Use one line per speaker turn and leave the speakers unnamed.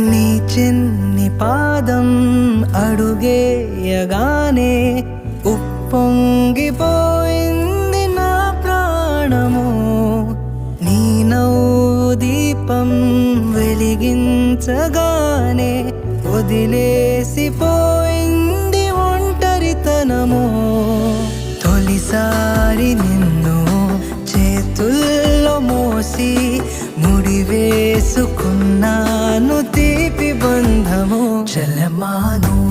నీ చిన్ని పాదం అడుగేయగానే ఉప్పొంగిపోయింది నా ప్రాణము. నీ నవ్వు దీపం వెలిగించగానే వదిలేసిపోయింది ఒంటరితనము. తొలిసారి నిన్ను చేతుల్లో మోసి ముడివేసుకున్నాను తీపి బంధము. చలమాను